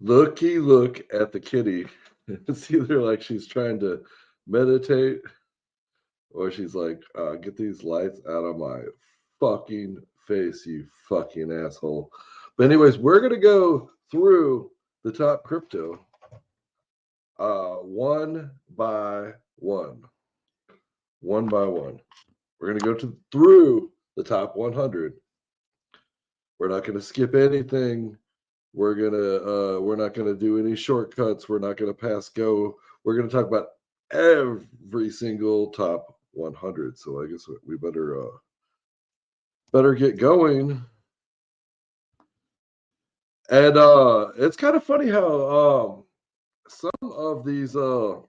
Look at the kitty. It's either like she's trying to meditate or she's like, get these lights out of my fucking face, you fucking asshole. But anyways, we're gonna go through the top crypto one by one. One by one. We're gonna go through the top 100. We're not gonna skip anything. We're not gonna do any shortcuts. We're not gonna pass go. We're gonna talk about every single top 100. So I guess we better get going. And it's kind of funny how some of these we're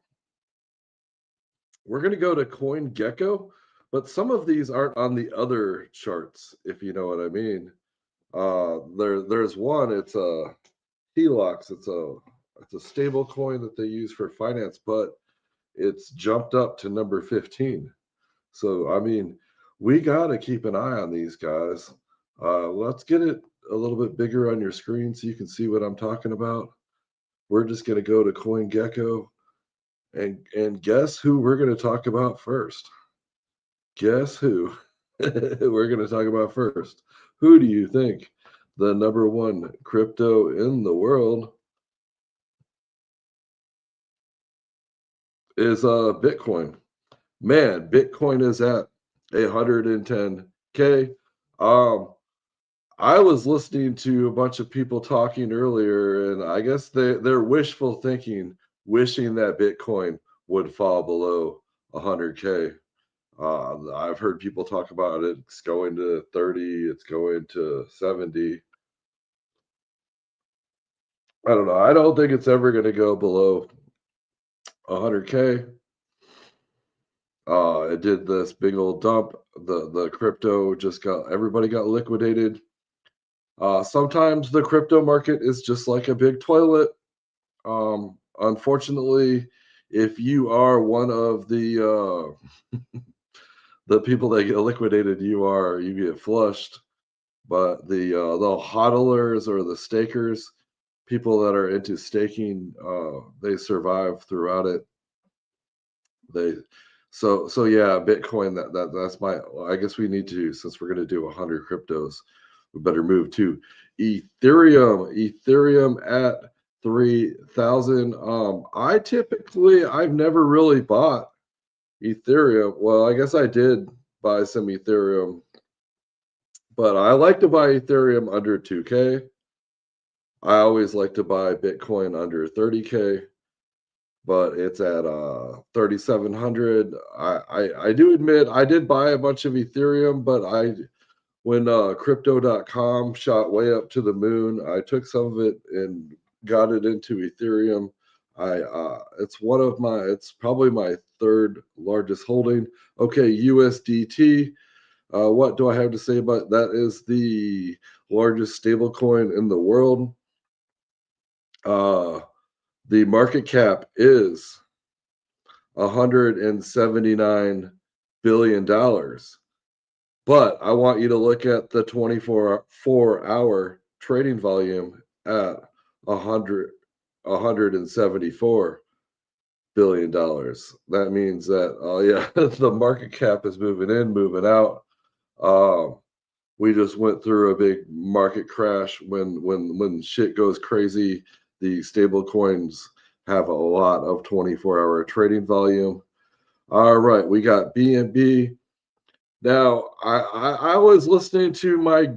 gonna go to CoinGecko, but some of these aren't on the other charts, if you know what I mean. There's one. It's a HELOX. It's a stable coin that they use for finance, but it's jumped up to number 15. So I mean, we gotta keep an eye on these guys. Let's get it a little bit bigger on your screen so you can see what I'm talking about. We're just gonna go to CoinGecko and guess who we're gonna talk about first. Guess who we're gonna talk about first. Who do you think the number one crypto in the world is? Bitcoin. Man, Bitcoin is at 110K. Um, I was listening to a bunch of people talking earlier, and I guess they're wishful thinking, wishing that Bitcoin would fall below 100K. I've heard people talk about it. It's going to 30. It's going to 70. I don't know. I don't think it's ever going to go below 100K. It did this big old dump. The crypto just got everybody got liquidated. Sometimes the crypto market is just like a big toilet. Unfortunately, if you are one of the people that get liquidated, you get flushed. But the hodlers or the stakers, people that are into staking, they survive throughout it. They so yeah, Bitcoin. That's my. I guess we need to, since we're going to do 100 cryptos, we better move to Ethereum. Ethereum at 3,000. I've never really bought Ethereum. Well, I guess I did buy some Ethereum, but I like to buy Ethereum under 2K. I always like to buy Bitcoin under 30K, but it's at 3,700. I do admit I did buy a bunch of Ethereum, but when crypto.com shot way up to the moon, I took some of it and got it into Ethereum. It's probably my third largest holding. Okay, USDT. What do I have to say about that? Is the largest stable coin in the world. Uh, the market cap is $179 billion. But I want you to look at the 24-hour trading volume at 174 billion dollars. That means that, oh yeah, the market cap is moving in, moving out. Um, we just went through a big market crash. When shit goes crazy, the stable coins have a lot of 24-hour trading volume. All right, we got BNB. Now, I was listening to my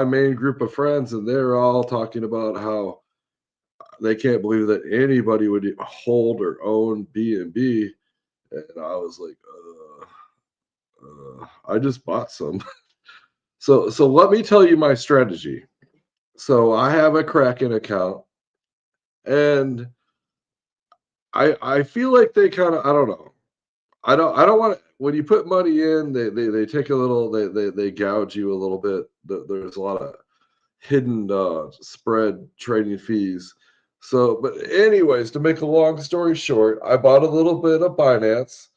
main group of friends, and they're all talking about how they can't believe that anybody would hold or own BNB, and I was like, I just bought some. So let me tell you my strategy. So I have a Kraken account, and I feel like they kind of, I don't know. I don't want to, when you put money in, they take a little, they gouge you a little bit. There's a lot of hidden spread trading fees. So, but anyways, to make a long story short, I bought a little bit of Binance,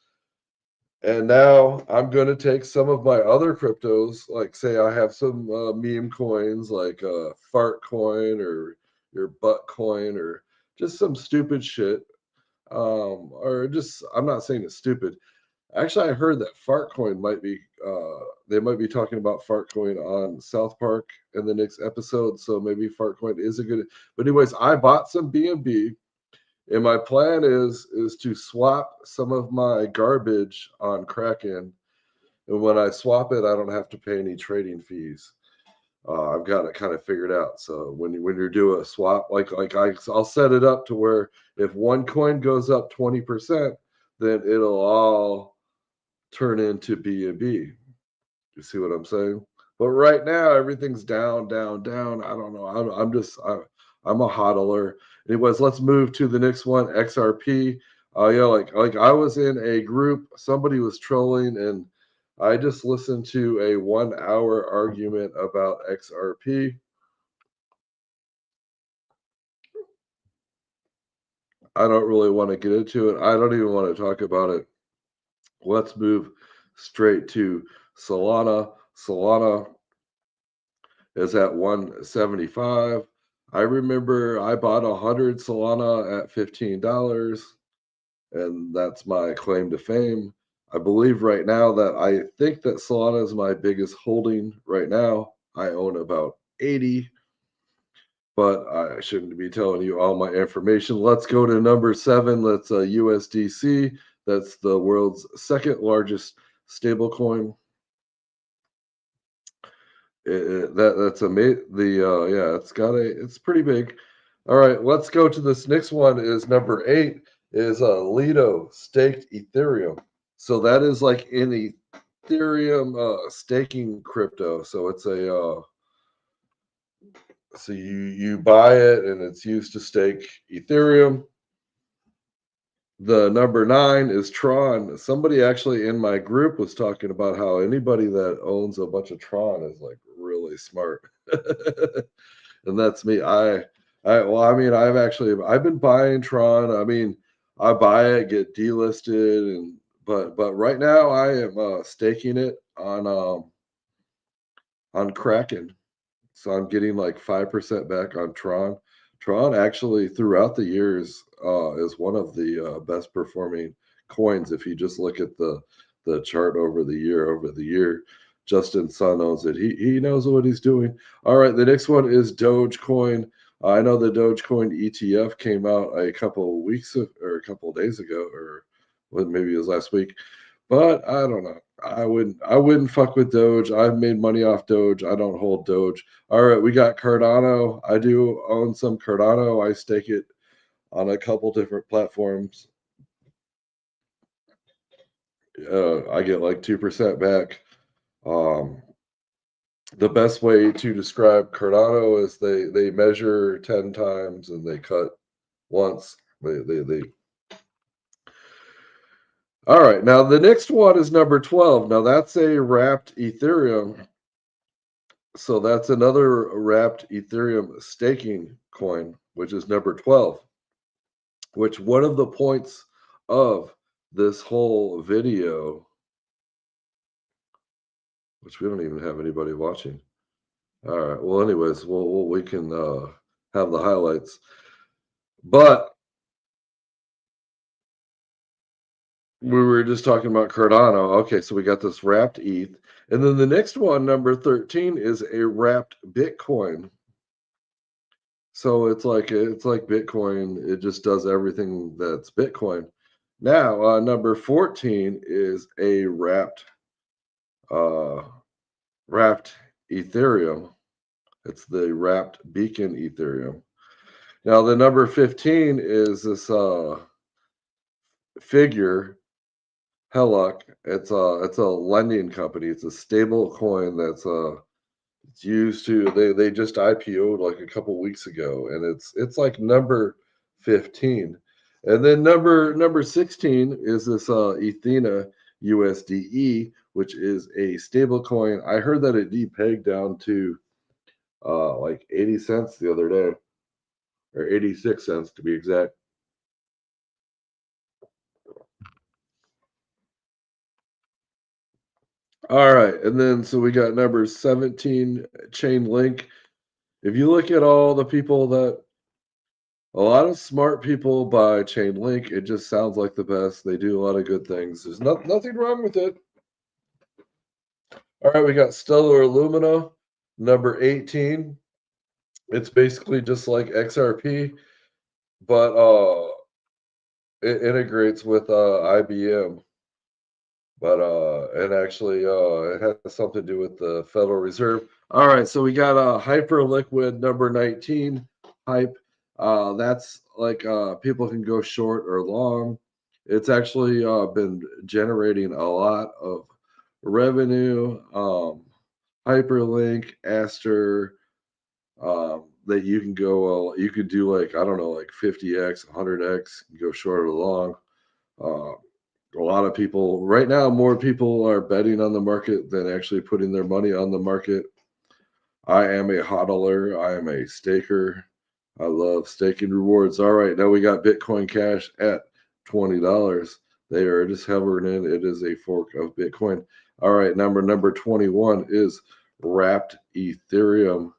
and now I'm going to take some of my other cryptos, like say I have some meme coins like Fart Coin or your butt coin or just some stupid shit. Or just I'm not saying it's stupid. Actually, I heard that Fartcoin might be they might be talking about Fartcoin on South Park in the next episode, so maybe Fartcoin is a good. But anyways, I bought some BNB, and my plan is to swap some of my garbage on Kraken, and when I swap it, I don't have to pay any trading fees. I've got it kind of figured out. So when you do a swap, I'll set it up to where if one coin goes up 20%, then it'll all turn into BNB. You see what I'm saying? But right now everything's down, down, down. I don't know. I'm a hodler. Anyways, let's move to the next one, XRP. Yeah, like I was in a group. Somebody was trolling, and I just listened to a 1 hour argument about XRP. I don't really want to get into it. I don't even want to talk about it. Let's move straight to Solana. Solana is at 175. I remember I bought 100 Solana at $15, and that's my claim to fame. I believe right now that I think that Solana is my biggest holding right now. I own about 80, but I shouldn't be telling you all my information. Let's go to number 7. That's USDC. That's the world's second largest stablecoin. That's amazing. Yeah, it's pretty big. All right, let's go to this next one. Is number 8 is Lido staked Ethereum. So that is like in Ethereum staking crypto. So it's a so you buy it and it's used to stake Ethereum. The number 9 is Tron. Somebody actually in my group was talking about how anybody that owns a bunch of Tron is like really smart. And that's me. I mean, I've been buying Tron. I mean, I buy it, get delisted, and but right now I am staking it on Kraken. So I'm getting like 5% back on Tron. Tron actually throughout the years is one of the best performing coins. If you just look at the chart over the year, Justin Sun owns it. He knows what he's doing. All right, the next one is Dogecoin. I know the Dogecoin ETF came out a couple of or a couple of days ago, or maybe it was last week. But I don't know. I wouldn't fuck with Doge. I've made money off Doge. I don't hold Doge. All right, we got Cardano. I do own some Cardano. I stake it on a couple different platforms. I get like 2% back. Um, the best way to describe Cardano is they measure 10 times and they cut once. They All right, now the next one is number 12. Now that's a wrapped Ethereum. So that's another wrapped Ethereum staking coin, which is number 12. Which one of the points of this whole video, which we don't even have anybody watching. All right. Well, anyways, we can have the highlights. But we were just talking about Cardano. Okay, so we got this wrapped ETH. And then the next one, number 13, is a wrapped Bitcoin. So it's like Bitcoin. It just does everything that's Bitcoin. Now, number 14 is a uh, wrapped Ethereum. It's the wrapped Beacon Ethereum. Now, the number 15 is this figure Helluck. It's a lending company. It's a stable coin that's it's used to they just IPO'd like a couple weeks ago, and it's like number 15. And then number 16 is this Ethena USDE, which is a stable coin. I heard that it depegged down to like 80 cents the other day, or 86 cents to be exact. All right, and then so we got number 17 Chainlink. If you look at all the people that A lot of smart people buy Chainlink. It just sounds like the best. They do a lot of good things. There's nothing wrong with it. All right, we got Stellar Illumina, number 18. It's basically just like XRP, but it integrates with IBM. But and actually it has something to do with the Federal Reserve. All right, so we got Hyperliquid number 19 hype. That's like people can go short or long. It's actually been generating a lot of revenue. Hyperlink, Aster, that you can go, you could do like, I don't know, like 50x, 100x, go short or long. Uh, a lot of people right now, more people are betting on the market than actually putting their money on the market. I am a hodler. I am a staker. I love staking rewards. All right, now we got Bitcoin Cash at $20. They are just hovering in. It is a fork of Bitcoin. All right, number 21 is Wrapped Ethereum.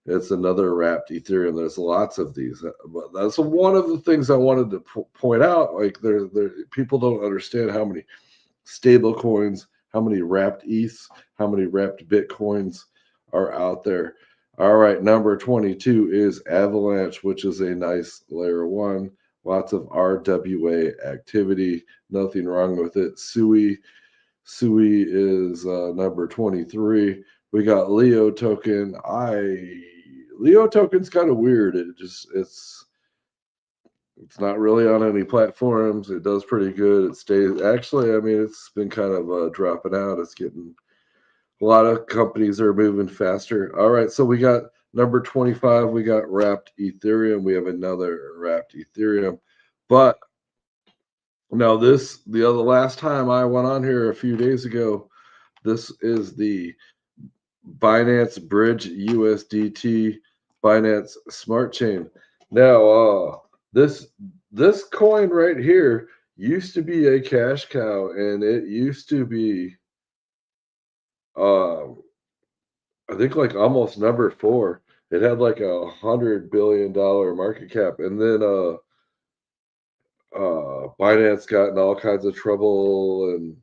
It's another wrapped Ethereum. There's lots of these, but that's one of the things I wanted to point out. Like there, people don't understand how many stable coins, how many wrapped ETHs, how many wrapped Bitcoins are out there. All right, number 22 is Avalanche, which is a nice layer one. Lots of RWA activity. Nothing wrong with it. Sui is number 23. We got Leo token. Leo token's kind of weird. It's not really on any platforms. It does pretty good. It stays actually, I mean, it's been kind of dropping out. It's getting a lot of companies are moving faster. All right, so we got number 25. We got wrapped Ethereum. We have another wrapped Ethereum. But now the other last time I went on here a few days ago, this is the Binance Bridge USDT Binance Smart Chain. Now, this this coin right here used to be a cash cow, and it used to be, um, I think, like almost number four. It had like $100 billion market cap, and then Binance got in all kinds of trouble, and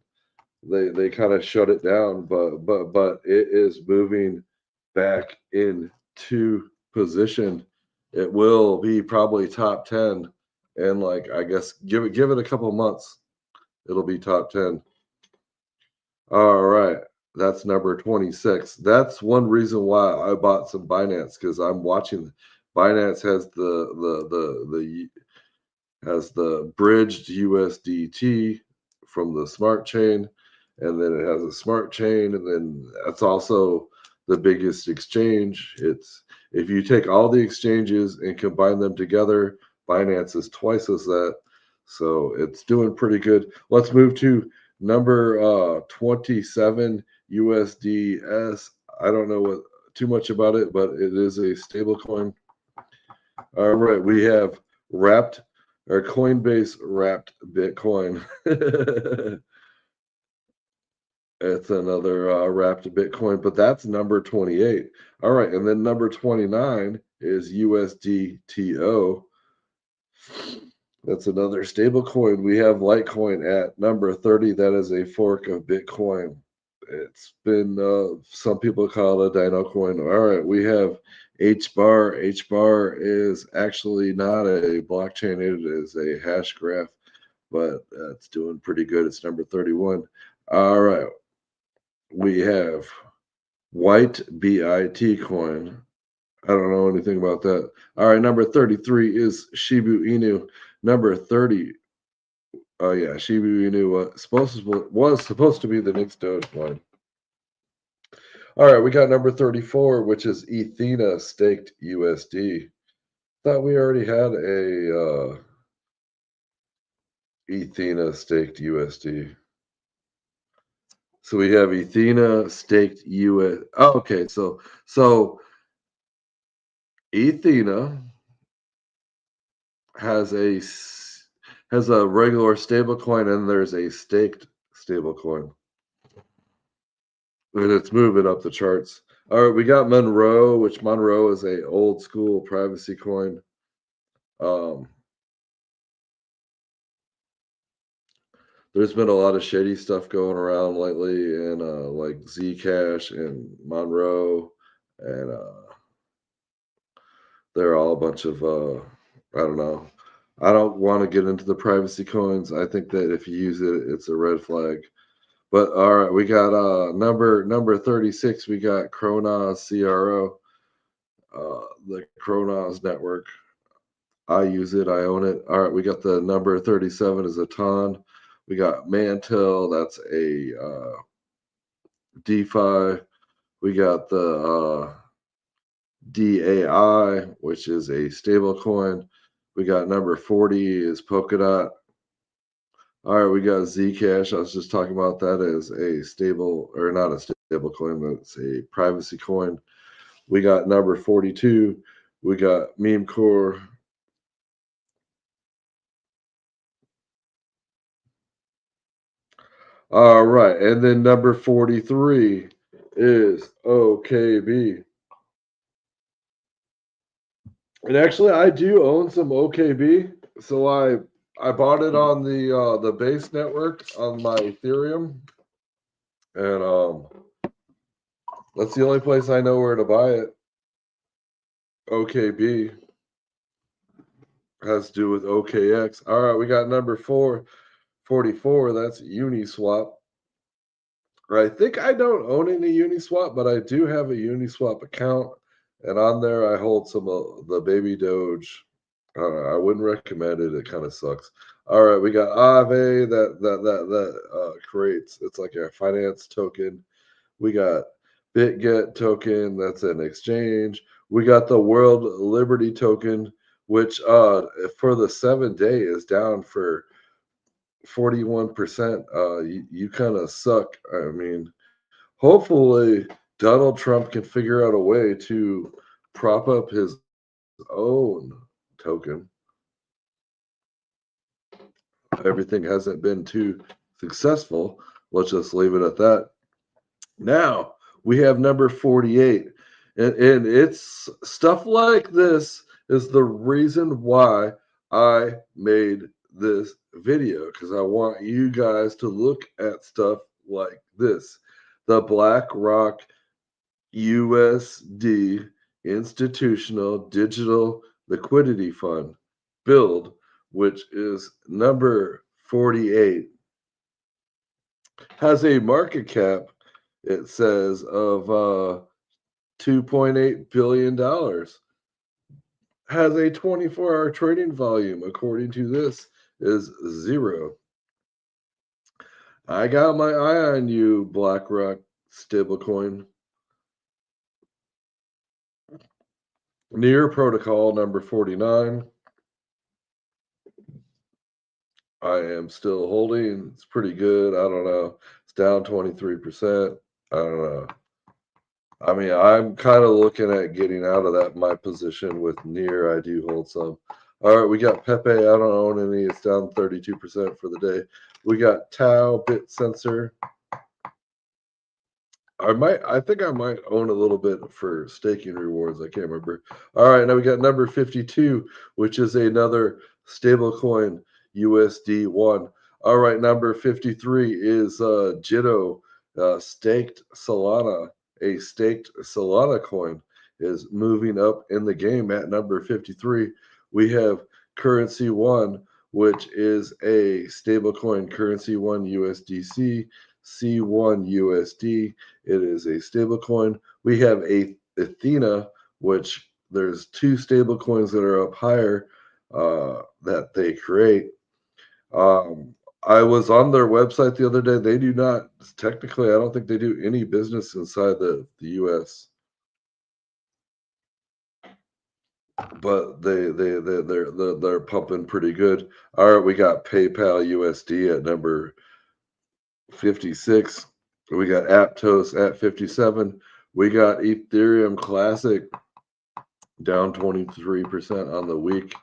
they kind of shut it down, but it is moving back into position. It will be probably top 10, and like I guess give it a couple months, it'll be top 10. All right, that's number 26. That's one reason why I bought some Binance, because I'm watching. Binance has the bridged USDT from the smart chain, and then it has a smart chain, and then that's also the biggest exchange. It's if you take all the exchanges and combine them together, Binance is twice as that. So it's doing pretty good. Let's move to number 27 USDS. I don't know what too much about it, but it is a stable coin. All right, we have wrapped or Coinbase wrapped Bitcoin. It's another wrapped Bitcoin, but that's number 28. All right, and then number 29 is USDTO. That's another stable coin. We have Litecoin at number 30. That is a fork of Bitcoin. It's been, some people call it a Dino coin. All right, we have HBAR. HBAR is actually not a blockchain, it is a hash graph, but it's doing pretty good. It's number 31. All right, we have White BIT coin. I don't know anything about that. All right, number 33 is Shibu Inu. Number 30. Oh yeah, Shibu Inu was supposed to be the next Dogecoin. All right, we got number 34, which is Ethena staked USD. Thought we already had a Ethena staked USD. So we have Ethena staked US. Oh, okay, so Ethena has a regular stable coin, and there's a staked stable coin. And it's moving up the charts. All right, we got Monroe, which Monroe is a old school privacy coin. Um, there's been a lot of shady stuff going around lately, and like Zcash and Monroe, and they're all a bunch of I don't know. I don't want to get into the privacy coins. I think that if you use it, it's a red flag. But all right, we got number 36. We got Kronos CRO, the Kronos network. I use it. I own it. All right, we got the number 37 is a ton. We got Mantel. That's a DeFi. We got the DAI, which is a stable coin. We got number 40 is Polkadot. All right, we got Zcash. I was just talking about that as a stable, or not a stable coin, but it's a privacy coin. We got number 42. We got Meme Core. All right, and then number 43 is OKB. And actually, I do own some OKB. So I bought it on the base network on my Ethereum, and that's the only place I know where to buy it. OKB has to do with OKX. All right, we got number 44. That's Uniswap. I think I don't own any Uniswap, but I do have a Uniswap account, and on there I hold some of the baby Doge. I wouldn't recommend it. It kind of sucks. All right, we got Aave that creates. It's like a finance token. We got BitGet token. That's an exchange. We got the World Liberty token, which for the 7 day is down for 41%. You kind of suck. I mean, hopefully Donald Trump can figure out a way to prop up his own token. Everything hasn't been too successful. Let's just leave it at that. Now we have number 48. And it's stuff like this is the reason why I made this video, because I want you guys to look at stuff like this. The BlackRock USD Institutional Digital Liquidity Fund build, which is number 48, has a market cap, it says, of $2.8 billion. Has a 24-hour trading volume, according to this, is 0. I got my eye on you, BlackRock stablecoin. Near Protocol number 49. I am still holding. It's pretty good. I don't know. It's down 23%. I don't know. I mean, I'm kind of looking at getting out of that my position with Near. I do hold some. All right, we got Pepe. I don't own any. It's down 32% for the day. We got Tau Bit Sensor. I think I might own a little bit for staking rewards. I can't remember. All right, now we got number 52, which is another stable coin, USD1. All right, number 53 is Jitto, staked Solana. A staked Solana coin is moving up in the game at number 53. We have Currency One, which is a stable coin, Currency One USDC, C1 USD. It is a stable coin. We have a Athena, which there's two stable coins that are up higher that they create. I was on their website the other day. They do not technically. I don't think they do any business inside the U.S. But they're pumping pretty good. All right, we got PayPal USD at number 56. We got Aptos at 57. We got Ethereum Classic down 23% on the week.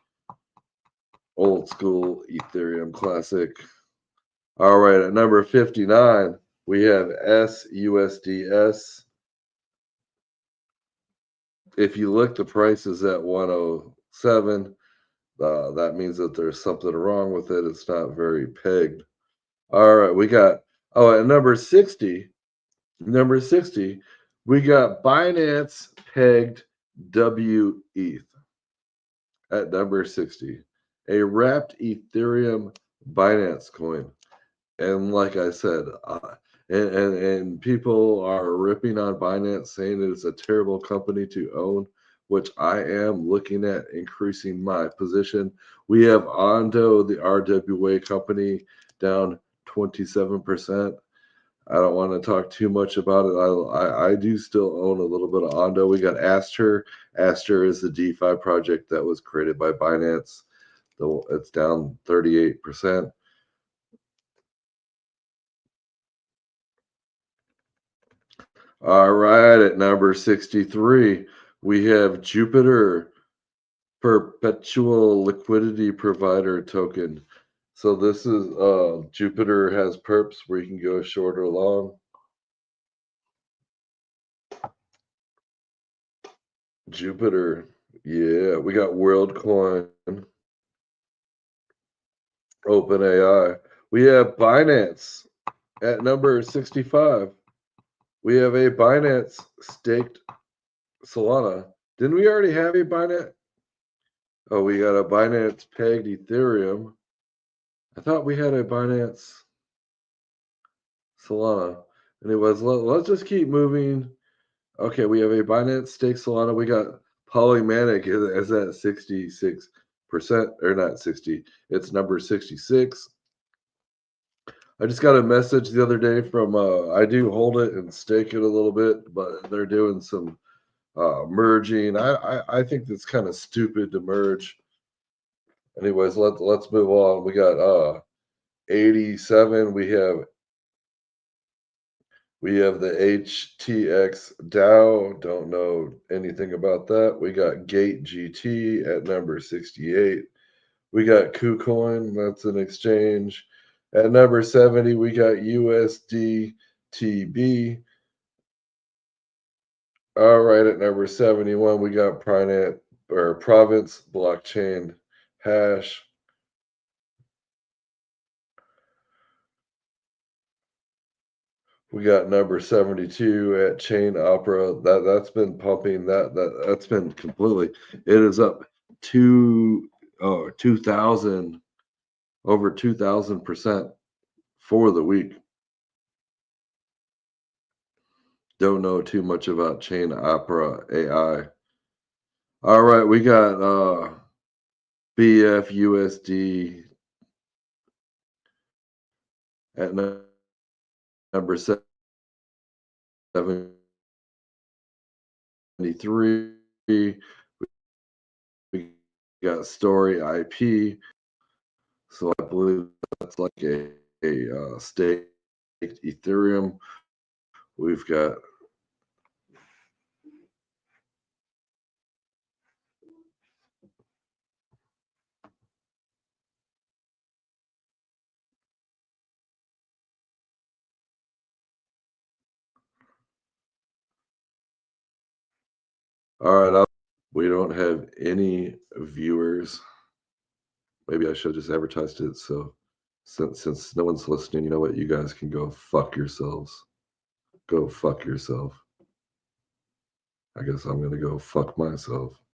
Old school Ethereum Classic. All right, at number 59, we have SUSDS. If you look, the price is at 107. That means that there's something wrong with it. It's not very pegged. All right, we got at number 60, we got Binance pegged WETH at number 60, a wrapped Ethereum Binance coin. And like I said, and people are ripping on Binance, saying it's a terrible company to own, which I am looking at increasing my position. We have Ondo, the RWA company, down 27%. I don't want to talk too much about it. I do still own a little bit of Ondo. We got Aster. Aster is the DeFi project that was created by Binance. Though it's down 38%. All right, at number 63, we have Jupiter Perpetual Liquidity Provider token. So this is Jupiter has perps where you can go short or long. Jupiter, yeah, we got WorldCoin, OpenAI. We have Binance at number 65. We have a Binance staked Solana. Didn't we already have a Binance? Oh, we got a Binance pegged Ethereum. I thought we had a Binance Solana. Anyways, let's just keep moving. Okay, we have a Binance stake Solana. We got Polymatic is at 66%, or not 60. It's number 66. I just got a message the other day from I do hold it and stake it a little bit, but they're doing some merging. I think that's kind of stupid to merge. Anyways, let's move on. We got 87. We have the HTX DAO. Don't know anything about that. We got Gate GT at number 68. We got KuCoin. That's an exchange. At number 70, we got USDTB. All right, at number 71, we got Province Blockchain Hash. We got number 72 at Chain Opera. That's been pumping. That's been completely. It is up 2,000 over 2,000% for the week. Don't know too much about Chain Opera AI. All right, we got BFUSD at number 73. We got Story IP. So I believe that's like a staked Ethereum. We've got all right. We don't have any viewers. Maybe I should have just advertised it. So since no one's listening, you know what? You guys can go fuck yourselves. Go fuck yourself. I guess I'm gonna go fuck myself.